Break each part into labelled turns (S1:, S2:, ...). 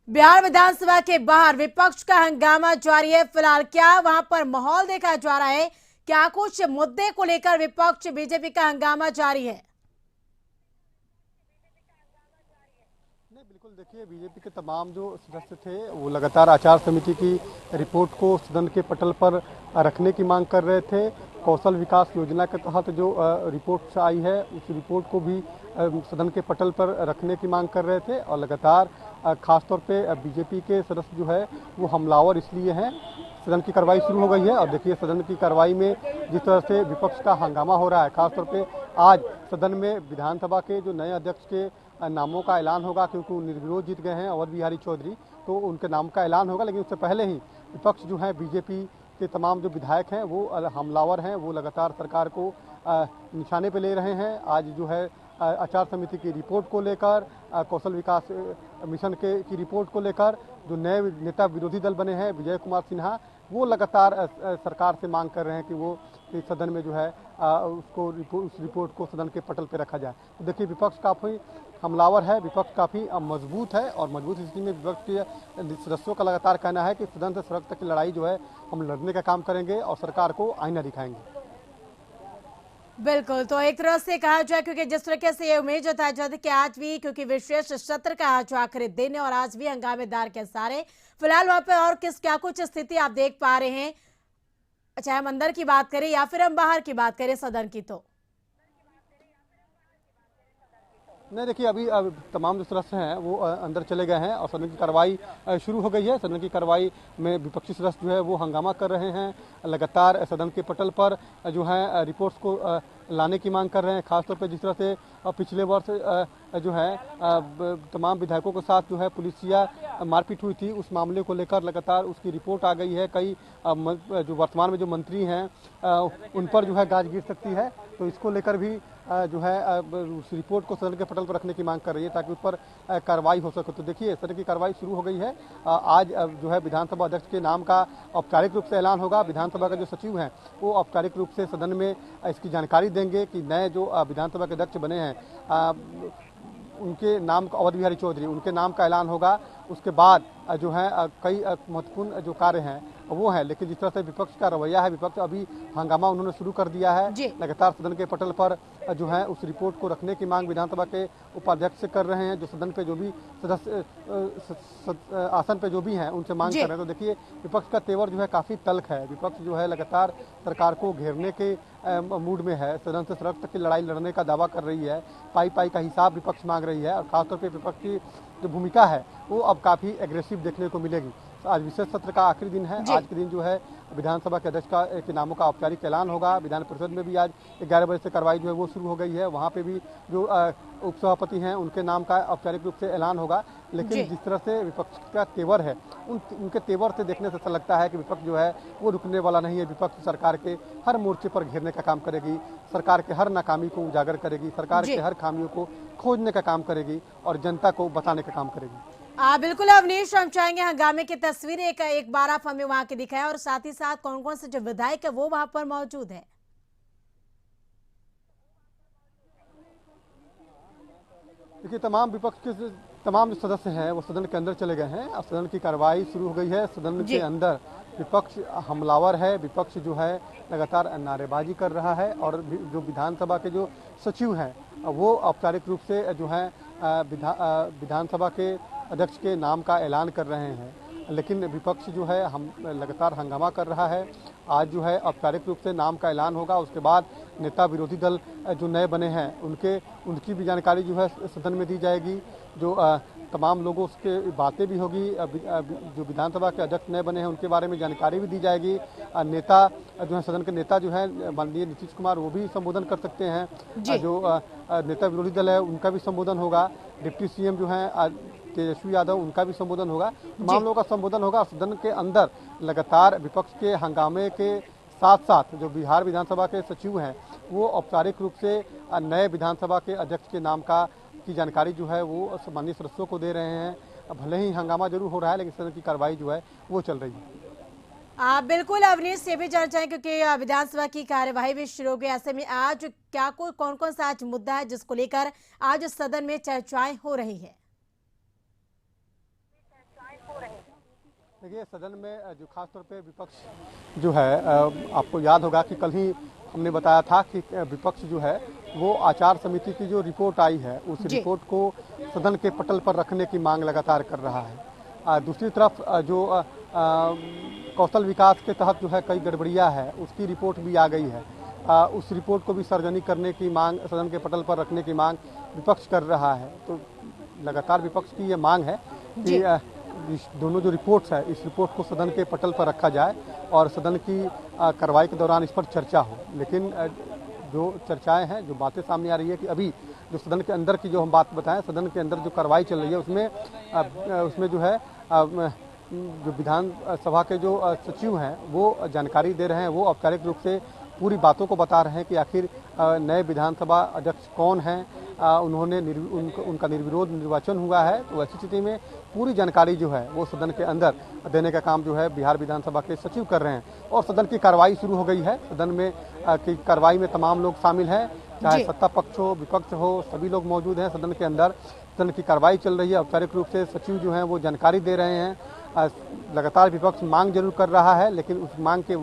S1: बिहार विधानसभा के बाहर विपक्ष का हंगामा जारी है। फिलहाल क्या वहां पर माहौल देखा जा रहा है? क्या कुछ मुद्दे को लेकर विपक्ष बीजेपी का हंगामा जारी है?
S2: नहीं, बिल्कुल देखिए, बीजेपी के तमाम जो सदस्य थे वो लगातार आचार समिति की रिपोर्ट को सदन के पटल पर रखने की मांग कर रहे थे। कौशल विकास योजना के तहत जो रिपोर्ट आई है उस रिपोर्ट को भी सदन के पटल पर रखने की मांग कर रहे थे और लगातार खासतौर पे बीजेपी के सदस्य जो है वो हमलावर इसलिए हैं। सदन की कार्रवाई शुरू हो गई है और देखिए सदन की कार्रवाई में जिस तरह से विपक्ष का हंगामा हो रहा है, खासतौर पे आज सदन में विधानसभा के जो नए अध्यक्ष के नामों का ऐलान होगा, क्योंकि वो निर्विरोध जीत गए हैं अवध बिहारी चौधरी, तो उनके नाम का ऐलान होगा। लेकिन उससे पहले ही विपक्ष जो है बीजेपी के तमाम जो विधायक हैं वो हमलावर हैं, वो लगातार सरकार को निशाने पे ले रहे हैं। आज जो है आचार समिति की रिपोर्ट को लेकर, कौशल विकास मिशन की रिपोर्ट को लेकर जो नए नेता विरोधी दल बने हैं विजय कुमार सिन्हा, वो लगातार सरकार से मांग कर रहे हैं कि वो इस सदन में जो है उस रिपोर्ट को सदन के पटल पर रखा जाए। तो देखिए विपक्ष काफ़ी हमलावर है, विपक्ष काफ़ी मजबूत है और मजबूत स्थिति में विपक्ष के सदस्यों का लगातार कहना है कि सदन से सड़क तक की लड़ाई जो है हम लड़ने का काम करेंगे और सरकार को आईना दिखाएंगे।
S1: बिल्कुल, तो एक तरह से कहा जाए, क्योंकि जिस तरीके से ये उम्मीद जताई जाती कि आज भी, क्योंकि विशेष सत्र का आज आखिरी दिन है और आज भी हंगामेदार के सारे फिलहाल वहां पे और क्या कुछ स्थिति आप देख पा रहे हैं, चाहे हम अंदर की बात करें या फिर हम बाहर की बात करें सदन की? तो
S2: नहीं, देखिए अभी तमाम जो सदस्य हैं वो अंदर चले गए हैं और सदन की कार्रवाई शुरू हो गई है। सदन की कार्रवाई में विपक्षी सदस्य जो है वो हंगामा कर रहे हैं, लगातार सदन के पटल पर जो है रिपोर्ट्स को लाने की मांग कर रहे हैं। खासतौर पर जिस तरह से पिछले वर्ष जो है तमाम विधायकों के साथ जो है पुलिसिया मारपीट हुई थी, उस मामले को लेकर लगातार उसकी रिपोर्ट आ गई है। कई जो वर्तमान में जो मंत्री हैं उन पर जो है गाज गिर सकती है, तो इसको लेकर भी जो है उस रिपोर्ट को सदन के पटल पर रखने की मांग कर रही है ताकि उस पर कार्रवाई हो सके। तो देखिए सदन की कार्रवाई शुरू हो गई है। आज जो है विधानसभा अध्यक्ष के नाम का औपचारिक रूप से ऐलान होगा। विधानसभा के जो सचिव हैं वो औपचारिक रूप से सदन में इसकी जानकारी देंगे कि नए जो विधानसभा के अध्यक्ष बने हैं उनके नाम अवध बिहारी चौधरी, उनके नाम का ऐलान होगा। उसके बाद जो है कई महत्वपूर्ण जो कार्य हैं वो है। लेकिन जिस तरह से विपक्ष का रवैया है, विपक्ष अभी हंगामा उन्होंने शुरू कर दिया है। लगातार सदन के पटल पर जो है उस रिपोर्ट को रखने की मांग विधानसभा के उपाध्यक्ष से कर रहे हैं। जो सदन पे जो भी सदस्य आसन पे जो भी हैं उनसे मांग कर रहे हैं। तो देखिए विपक्ष का तेवर जो है काफी तल्ख है। विपक्ष जो है लगातार सरकार को घेरने के मूड में है, सदन से सड़क तक की लड़ाई लड़ने का दावा कर रही है, पाई पाई का हिसाब विपक्ष मांग रही है और खासतौर पर विपक्ष की जो भूमिका है वो अब काफी एग्रेसिव देखने को मिलेगी। आज विशेष सत्र का आखिरी दिन है। आज के दिन जो है विधानसभा के अध्यक्ष के नामों का औपचारिक ऐलान होगा। विधान परिषद में भी आज 11 बजे से कार्रवाई जो है वो शुरू हो गई है। वहाँ पे भी जो उपसभापति हैं उनके नाम का औपचारिक रूप से ऐलान होगा। लेकिन जिस तरह से विपक्ष का तेवर है, उनके तेवर से देखने से ऐसा लगता है कि विपक्ष जो है वो रुकने वाला नहीं है। विपक्ष सरकार के हर मोर्चे पर घेरने का काम करेगी, सरकार के हर नाकामी को उजागर करेगी, सरकार के हर खामियों को खोजने का काम करेगी और जनता को बताने का काम करेगी।
S1: बिल्कुल अवनीश, हम चाहेंगे हंगामे की तस्वीर एक बार आप हमें वहां की दिखाएं और साथ ही साथ कौन कौन से जो विधायक है वो वहां पर मौजूद है।
S2: देखिए तमाम विपक्ष के तमाम जो सदस्य हैं वो सदन के अंदर चले गए हैं और सदन की कार्रवाई शुरू हो गई है। सदन के अंदर विपक्ष हमलावर है, विपक्ष जो है लगातार नारेबाजी कर रहा है और जो विधानसभा के जो सचिव हैं वो औपचारिक रूप से जो है विधानसभा के अध्यक्ष के नाम का ऐलान कर रहे हैं। लेकिन विपक्ष जो है हम लगातार हंगामा कर रहा है। आज जो है औपचारिक रूप से नाम का ऐलान होगा, उसके बाद नेता विरोधी दल जो नए बने हैं उनकी भी जानकारी जो है सदन में दी जाएगी। जो तमाम लोगों से बातें भी होगी। जो विधानसभा के अध्यक्ष नए बने हैं उनके बारे में जानकारी भी दी जाएगी। नेता जो है सदन के नेता जो है माननीय नीतीश कुमार वो भी संबोधन कर सकते हैं। जो नेता विरोधी दल है उनका भी संबोधन होगा। डिप्टी सीएम जो है तेजस्वी यादव उनका भी संबोधन होगा। तमाम लोगों का संबोधन होगा। सदन के अंदर लगातार विपक्ष के हंगामे के साथ साथ जो बिहार विधानसभा के सचिव हैं वो औपचारिक रूप से नए विधानसभा के अध्यक्ष के नाम की जानकारी जो है वो माननीय सदस्यों को दे रहे हैं। भले ही हंगामा जरूर हो रहा है लेकिन सदन की कार्रवाई जो है वो चल रही है।
S1: बिल्कुल अवनीश, ये भी जानना चाहें क्योंकि विधानसभा की कार्यवाही भी शुरू हो गई, ऐसे में आज क्या कौन कौन सा आज मुद्दा है जिसको लेकर आज सदन में चर्चाएं हो रही है?
S2: देखिए सदन में जो खासतौर पे विपक्ष जो है आपको याद होगा कि कल ही हमने बताया था कि विपक्ष जो है वो आचार समिति की जो रिपोर्ट आई है उस
S1: जी।
S2: रिपोर्ट को सदन के पटल पर रखने की मांग लगातार कर रहा है। दूसरी तरफ जो कौशल विकास के तहत जो है कई गड़बड़ियां है उसकी रिपोर्ट भी आ गई है। उस रिपोर्ट को भी सार्वजनिक करने की मांग, सदन के पटल पर रखने की मांग विपक्ष कर रहा है। तो लगातार विपक्ष की ये मांग है कि इस दोनों जो रिपोर्ट्स है इस रिपोर्ट को सदन के पटल पर रखा जाए और सदन की कार्रवाई के दौरान इस पर चर्चा हो। लेकिन जो चर्चाएं हैं, जो बातें सामने आ रही है कि अभी जो सदन के अंदर की जो हम बात बताएं, सदन के अंदर जो कार्रवाई चल रही है उसमें जो है जो विधानसभा के जो सचिव हैं वो जानकारी दे रहे हैं। वो औपचारिक रूप से पूरी बातों को बता रहे हैं कि आखिर नए विधानसभा अध्यक्ष कौन हैं, उन्होंने उनका निर्विरोध निर्वाचन हुआ है। तो ऐसी स्थिति में पूरी जानकारी जो है वो सदन के अंदर देने का काम जो है बिहार विधानसभा के सचिव कर रहे हैं और सदन की कार्रवाई शुरू हो गई है। सदन में की कार्रवाई में तमाम लोग शामिल हैं, चाहे सत्ता पक्ष हो विपक्ष हो, सभी लोग मौजूद हैं सदन के अंदर। सदन की कार्रवाई चल रही है, औपचारिक रूप से सचिव जो हैं वो जानकारी दे रहे हैं। लगातार विपक्ष मांग जरूर कर रहा है लेकिन उस मांग के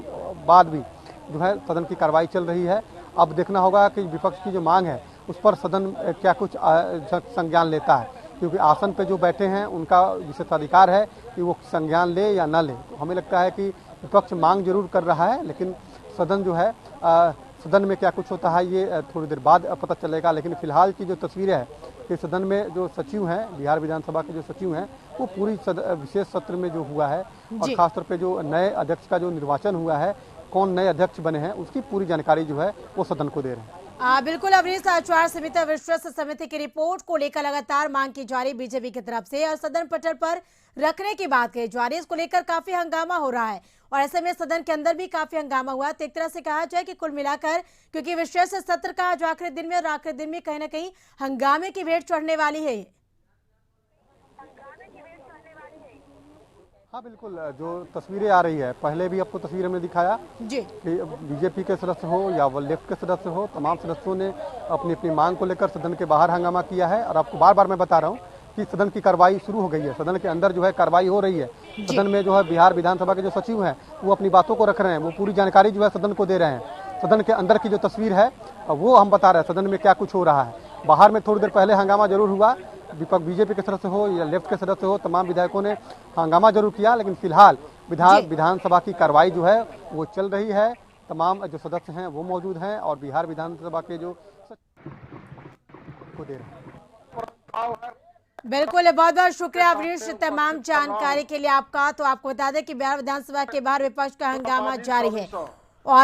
S2: बाद भी जो है सदन की कार्रवाई चल रही है। अब देखना होगा कि विपक्ष की जो मांग है उस पर सदन क्या कुछ संज्ञान लेता है, क्योंकि आसन पे जो बैठे हैं उनका विशेषाधिकार है कि वो संज्ञान ले या न ले। तो हमें लगता है कि विपक्ष मांग जरूर कर रहा है लेकिन सदन जो है सदन में क्या कुछ होता है ये थोड़ी देर बाद पता चलेगा। लेकिन फिलहाल की जो तस्वीरें है कि सदन में जो सचिव हैं, बिहार विधानसभा के जो सचिव हैं वो पूरी विशेष सत्र में जो हुआ है और खासतौर पे जो नए अध्यक्ष का जो निर्वाचन हुआ है, कौन नए अध्यक्ष बने हैं उसकी पूरी जानकारी जो है वो सदन को दे रहे हैं।
S1: बिल्कुल अवनीश, आचार संहिता विश्वास समिति की रिपोर्ट को लेकर लगातार मांग की जा रही बीजेपी की तरफ से और सदन पटल पर रखने की बात कही जा रही है। इसको लेकर काफी हंगामा हो रहा है और ऐसे में सदन के अंदर भी काफी हंगामा हुआ। तो एक तरह से कहा जाए कि कुल मिलाकर क्योंकि विशेष सत्र का आज आखिरी दिन में और आखिरी दिन में कहीं ना कहीं हंगामे की भेंट चढ़ने वाली है।
S2: हाँ बिल्कुल, जो तस्वीरें आ रही है पहले भी आपको तस्वीर हमने दिखाया
S1: जी
S2: कि बीजेपी के सदस्य हो या वो लेफ्ट के सदस्य हो, तमाम सदस्यों ने अपनी अपनी मांग को लेकर सदन के बाहर हंगामा किया है। और आपको बार बार मैं बता रहा हूँ कि सदन की कार्रवाई शुरू हो गई है, सदन के अंदर जो है कार्रवाई हो रही है। सदन में जो है बिहार विधानसभा के जो सचिव हैं वो अपनी बातों को रख रहे हैं, वो पूरी जानकारी जो है सदन को दे रहे हैं। सदन के अंदर की जो तस्वीर है वो हम बता रहे हैं सदन में क्या कुछ हो रहा है। बाहर में थोड़ी देर पहले हंगामा जरूर हुआ, विपक्ष बीजेपी के सदस्य हो या लेफ्ट के सदस्य हो, तमाम विधायकों ने हंगामा जरूर किया। लेकिन फिलहाल विधानसभा की कार्रवाई जो है वो चल रही है। तमाम जो सदस्य हैं वो मौजूद हैं और बिहार विधानसभा के जो को दे रहे हैं।
S1: बिल्कुल, बहुत बहुत शुक्रिया अवनीश तमाम जानकारी के लिए आपका। तो आपको बता दें कि बिहार विधानसभा के बाहर विपक्ष का हंगामा जारी है और